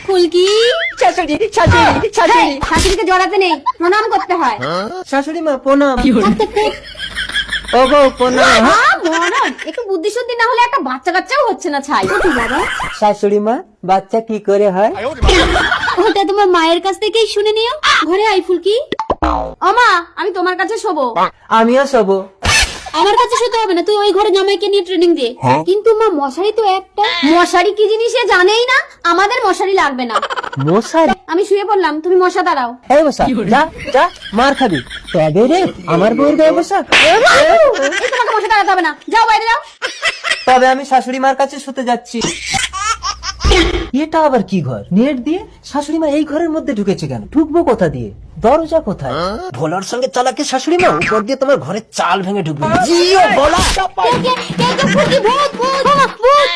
ফুলকি শাশুড়ি শাশুড়ি শাশুড়ি শাশুড়িকে জড়াতে নেই, প্রণাম করতে হয়। শাশুড়ি মা প্রণাম। থাক। ও গো প্রণাম। মরণ, একটু বুদ্ধি শুদ্ধি না হলে একটা বাচ্চা কাচ্চাও হচ্ছে না ছাই। শাশুড়ি মা বাচ্চা কি করে হয়? ওটা তোমার মায়ের কাছ থেকেই শুনে নিও। ঘরে আই ফুলকি। ওমা, আমি তোমার কাছে শোবো। আমিও শোবো। আমার কাছে শুতে হবে না, তুই ওই ঘরে জামাইকে নিয়ে ট্রেনিং দে। কিন্তু মা মশারি তো একটা। মশারি কি জিনিস সে জানেই না। আমাদের মশারি লাগবে না। মশারি? আমি শুয়ে পড়লাম, তুমি মশা দাঁড়াও। এই বসা, যা যা মার খাবি। তবে রে আমার বউর গায়ে বসা। এই তোমাকে মশা দাঁড়াতে হবে না, যাও বাইরে যাও। তবে আমি শাশুড়ি মার কাছে শুতে যাচ্ছি। এটা আবার কি ঘর? নেট দিয়ে? শাশুড়ি মা এই ঘরের মধ্যে ঢুকেছে কেন? ঢুকবো কোথা দিয়ে? দরজা কোথায়? ভোলার সঙ্গে চালাকে শাশুড়ি মা উপর দিয়ে তোমার ঘরের চাল ভেঙে ঢুকবে। জিও ভোলা। কে ফুলকি? ভূত ভূত ভূত।